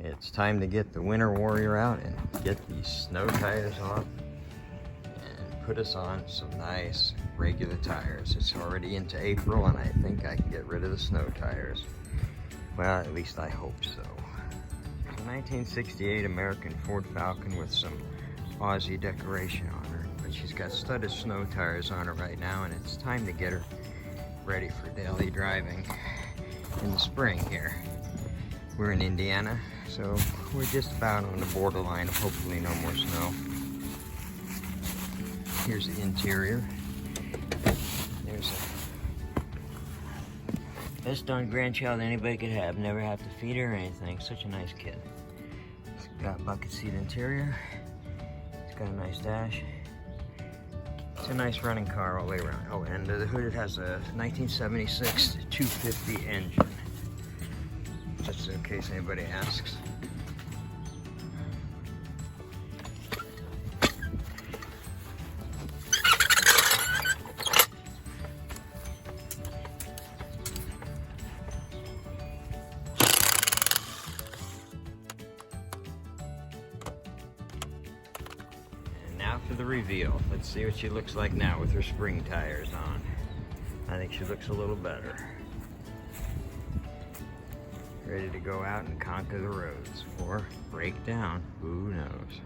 It's time to get the Winter Warrior out and get these snow tires off and put us on some nice regular tires. It's already into April and I think I can get rid of the snow tires. Well, at least I hope so. It's a 1968 American Ford Falcon with some Aussie decoration on her, but she's got studded snow tires on her right now, and it's time to get her ready for daily driving in the spring here. We're in Indiana, so we're just about on the borderline of hopefully no more snow. Here's the interior. There's a best darn grandchild anybody could have. Never have to feed her or anything. Such a nice kid. It's got bucket seat interior. It's got a nice dash. It's a nice running car all the way around. Oh, and the hood, it has a 1976 250 engine. Just in case anybody asks. And now for the reveal. Let's see what she looks like now with her spring tires on. I think she looks a little better. Ready to go out and conquer the roads, or break down, who knows.